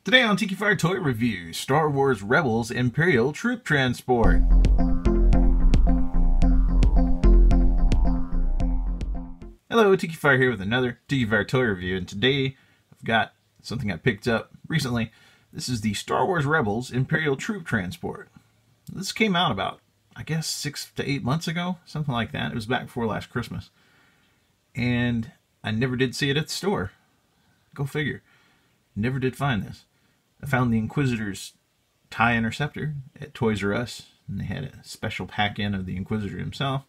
Today on Tikifire Toy Review, Star Wars Rebels Imperial Troop Transport. Hello, Tikifire here with another Tikifire Toy Review, and today I've got something I picked up recently. This is the Star Wars Rebels Imperial Troop Transport. This came out about, I guess, 6 to 8 months ago, something like that. It was back before last Christmas. And I never did see it at the store. Go figure. Never did find this. I found the Inquisitor's TIE Interceptor at Toys R Us, and they had a special pack-in of the Inquisitor himself,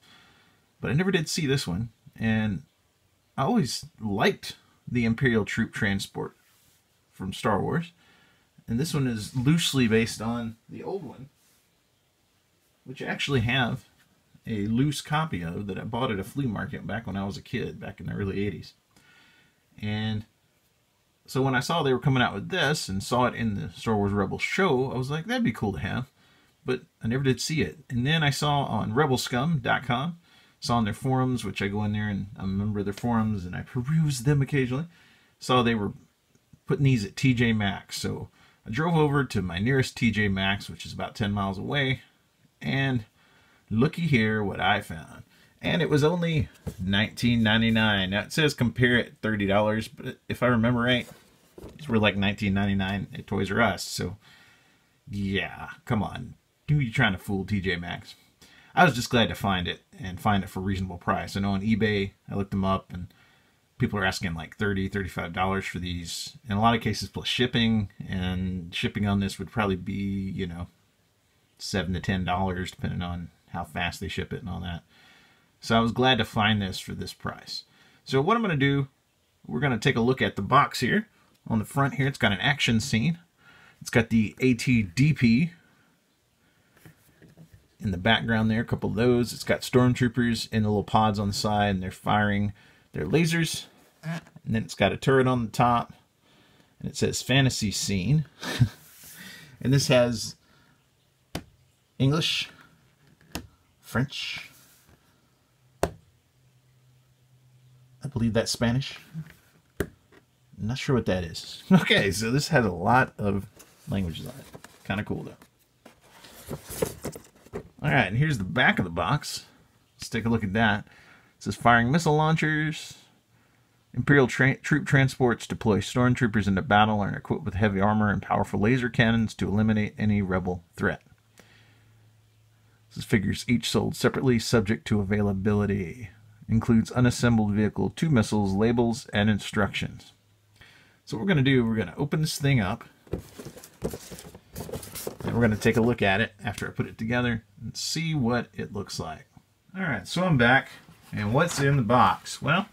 but I never did see this one, and I always liked the Imperial Troop Transport from Star Wars, and this one is loosely based on the old one, which I actually have a loose copy of that I bought at a flea market back when I was a kid, back in the early 80s. And so when I saw they were coming out with this and saw it in the Star Wars Rebels show, I was like, that'd be cool to have. But I never did see it. And then I saw on rebelscum.com, saw on their forums, which I go in there and I'm a member of their forums and I peruse them occasionally, saw they were putting these at TJ Maxx. So I drove over to my nearest TJ Maxx, which is about 10 miles away, and looky here what I found. And it was only $19.99. Now it says compare it $30, but if I remember right, it's worth like $19.99 at Toys R Us. So yeah, come on. Who are you trying to fool, TJ Maxx? I was just glad to find it and find it for a reasonable price. I know on eBay, I looked them up and people are asking like $30, $35 for these. In a lot of cases plus shipping, and shipping on this would probably be, you know, $7 to $10 depending on how fast they ship it and all that. So I was glad to find this for this price. So what I'm going to do, we're going to take a look at the box here. On the front here, it's got an action scene. It's got the ATDP in the background there, a couple of those. It's got stormtroopers in the little pods on the side, and they're firing their lasers. And then it's got a turret on the top, and it says fantasy scene. And this has English, French, I believe that's Spanish. I'm not sure what that is. Okay, so this has a lot of languages on it. Kind of cool, though. Alright, and here's the back of the box. Let's take a look at that. It says firing missile launchers. Imperial troop transports deploy stormtroopers into battle and are equipped with heavy armor and powerful laser cannons to eliminate any rebel threat. This is figures each sold separately, subject to availability. Includes unassembled vehicle, 2 missiles, labels, and instructions. So what we're going to do, we're going to open this thing up, and we're going to take a look at it after I put it together and see what it looks like. Alright, so I'm back, and what's in the box? Well,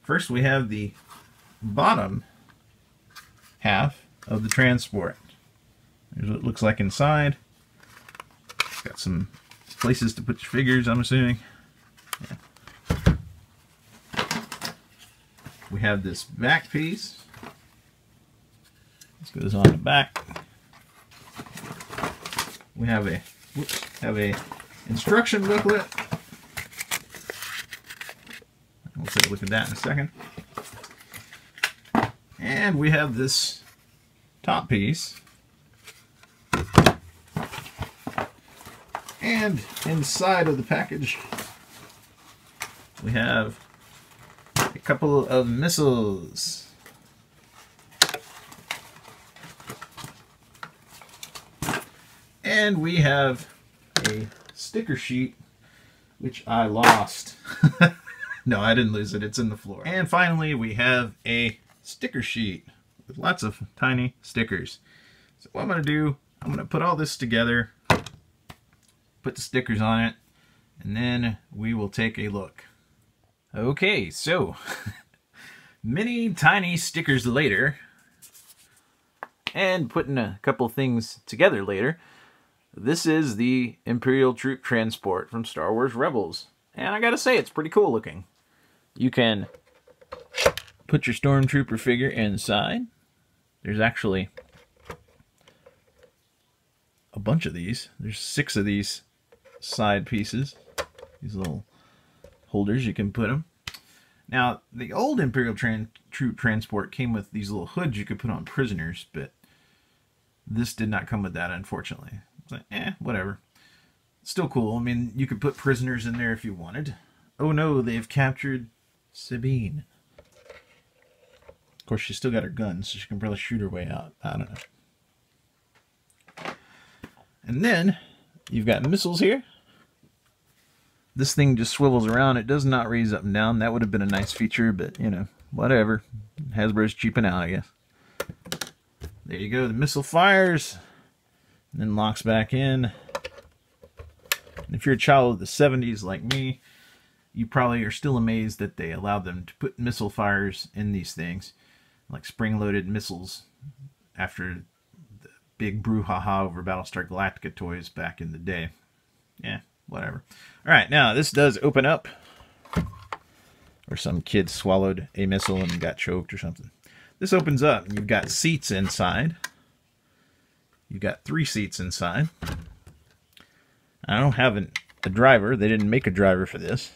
first we have the bottom half of the transport. Here's what it looks like inside. It's got some places to put your figures, I'm assuming. Yeah. We have this back piece. This goes on the back. We have a instruction booklet. We'll take a look at that in a second. And we have this top piece. And inside of the package, we have a couple of missiles. And we have a sticker sheet, which I lost. No, I didn't lose it. It's in the floor. And finally, we have a sticker sheet with lots of tiny stickers. So what I'm going to do, I'm going to put all this together, put the stickers on it, and then we will take a look. Okay, so many tiny stickers later, and putting a couple things together later, this is the Imperial Troop Transport from Star Wars Rebels. And I gotta say, it's pretty cool looking. You can put your stormtrooper figure inside. There's actually a bunch of these. There's 6 of these side pieces. These little holders, you can put them. Now, the old Imperial troop transport came with these little hoods you could put on prisoners, but this did not come with that, unfortunately. It's like, whatever. Still cool. I mean, you could put prisoners in there if you wanted. Oh no, they've captured Sabine. Of course, she's still got her gun, so she can probably shoot her way out. I don't know. And then, you've got missiles here. This thing just swivels around. It does not raise up and down. That would have been a nice feature, but, you know, whatever. Hasbro's cheaping out, I guess. There you go. The missile fires. And then locks back in. And if you're a child of the 70s like me, you probably are still amazed that they allowed them to put missile fires in these things. Like spring-loaded missiles after the big brouhaha over Battlestar Galactica toys back in the day. Yeah, whatever. Alright, now this does open up. Or some kid swallowed a missile and got choked or something. This opens up and you've got seats inside. You've got 3 seats inside. I don't have a driver. They didn't make a driver for this.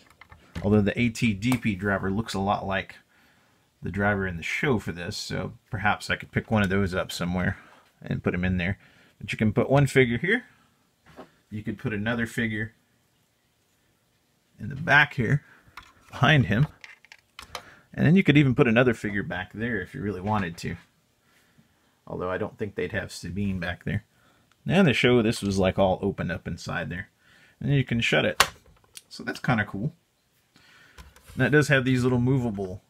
Although the ATDP driver looks a lot like the driver in the show for this, so perhaps I could pick one of those up somewhere and put them in there. But you can put one figure here. You could put another figure in the back here, behind him. And then you could even put another figure back there if you really wanted to. Although I don't think they'd have Sabine back there. Now in the show, this was like all opened up inside there. And then you can shut it. So that's kind of cool. Now it does have these little movable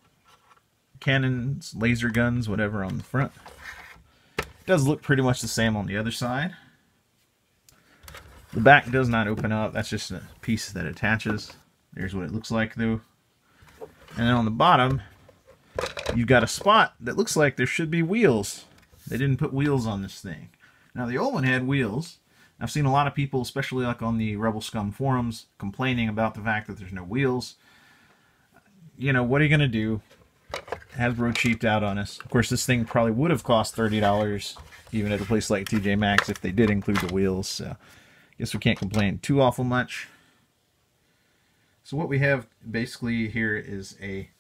cannons, laser guns, whatever on the front. It does look pretty much the same on the other side. The back does not open up. That's just a piece that attaches. There's what it looks like though. And then on the bottom, you've got a spot that looks like there should be wheels. They didn't put wheels on this thing. Now the old one had wheels. I've seen a lot of people, especially like on the Rebel Scum forums, complaining about the fact that there's no wheels. You know, what are you going to do? Hasbro cheaped out on us. Of course, this thing probably would have cost $30, even at a place like TJ Maxx, if they did include the wheels. So, I guess we can't complain too awful much. So what we have basically here is a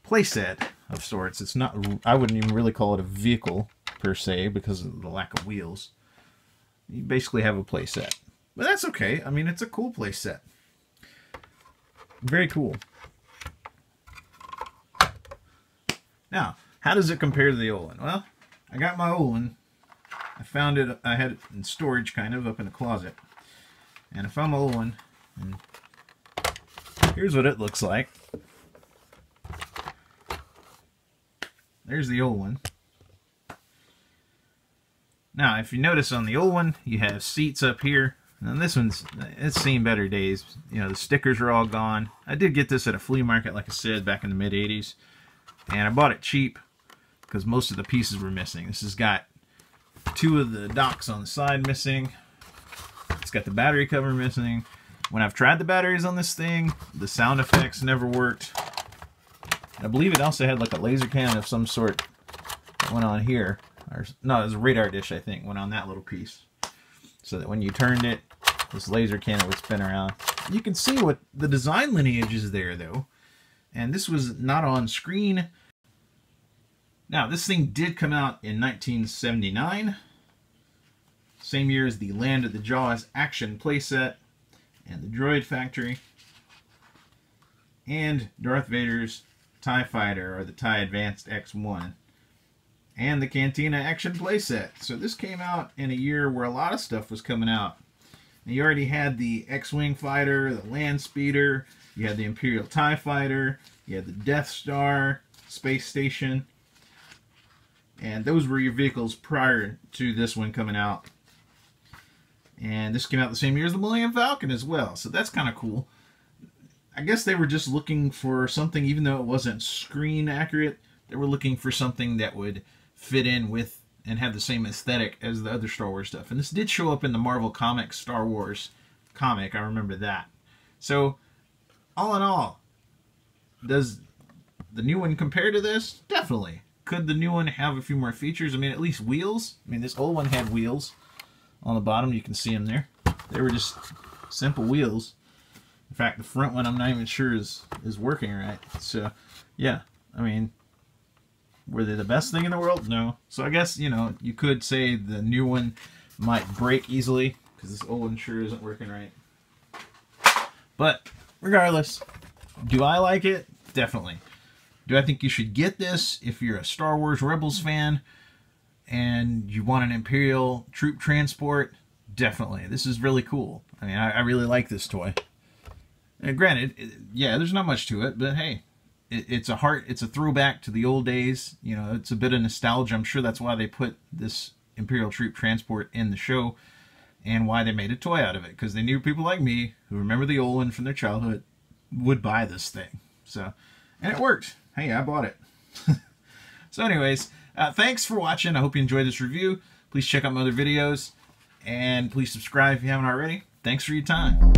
playset of sorts. It's not, I wouldn't even really call it a vehicle per se because of the lack of wheels. You basically have a playset. But that's okay. I mean, it's a cool playset. Very cool. Now, how does it compare to the old one? Well, I got my old one. I found it, I had it in storage kind of up in a closet. And I found my old one. And here's what it looks like. There's the old one. Now, if you notice on the old one, you have seats up here. And this one's, it's seen better days. You know, the stickers are all gone. I did get this at a flea market, like I said, back in the mid-'80s. And I bought it cheap because most of the pieces were missing. This has got 2 of the docks on the side missing. It's got the battery cover missing. When I've tried the batteries on this thing, the sound effects never worked. I believe it also had like a laser cannon of some sort that went on here. Or, no, it was a radar dish, I think, went on that little piece. So that when you turned it, this laser cannon would spin around. You can see what the design lineage is there, though. And this was not on screen. Now, this thing did come out in 1979. Same year as the Land of the Jaws action playset. And the Droid Factory. And Darth Vader's TIE Fighter, or the TIE Advanced X1. And the Cantina action playset. So this came out in a year where a lot of stuff was coming out. And you already had the X-Wing fighter, the Land Speeder, you had the Imperial TIE Fighter, you had the Death Star, Space Station. And those were your vehicles prior to this one coming out. And this came out the same year as the Millennium Falcon as well. So that's kind of cool. I guess they were just looking for something, even though it wasn't screen accurate, they were looking for something that would fit in with and have the same aesthetic as the other Star Wars stuff. And this did show up in the Marvel Comics Star Wars comic. I remember that. So, all in all, does the new one compare to this? Definitely. Could the new one have a few more features? I mean, at least wheels. I mean, this old one had wheels on the bottom. You can see them there. They were just simple wheels. In fact, the front one I'm not even sure is working right. So, Yeah, I mean, were they the best thing in the world? No. So I guess, you know, you could say the new one might break easily because this old one sure isn't working right. But regardless, do I like it? Definitely. Do I think you should get this if you're a Star Wars Rebels fan and you want an Imperial troop transport? Definitely. This is really cool. I mean, I really like this toy. And granted, yeah, there's not much to it, but hey, it's a throwback to the old days. You know, it's a bit of nostalgia. I'm sure that's why they put this Imperial troop transport in the show and why they made a toy out of it, because they knew people like me who remember the old one from their childhood would buy this thing. So, and it worked. Hey, I bought it. So anyways, thanks for watching. I hope you enjoyed this review. Please check out my other videos, and please subscribe if you haven't already. Thanks for your time.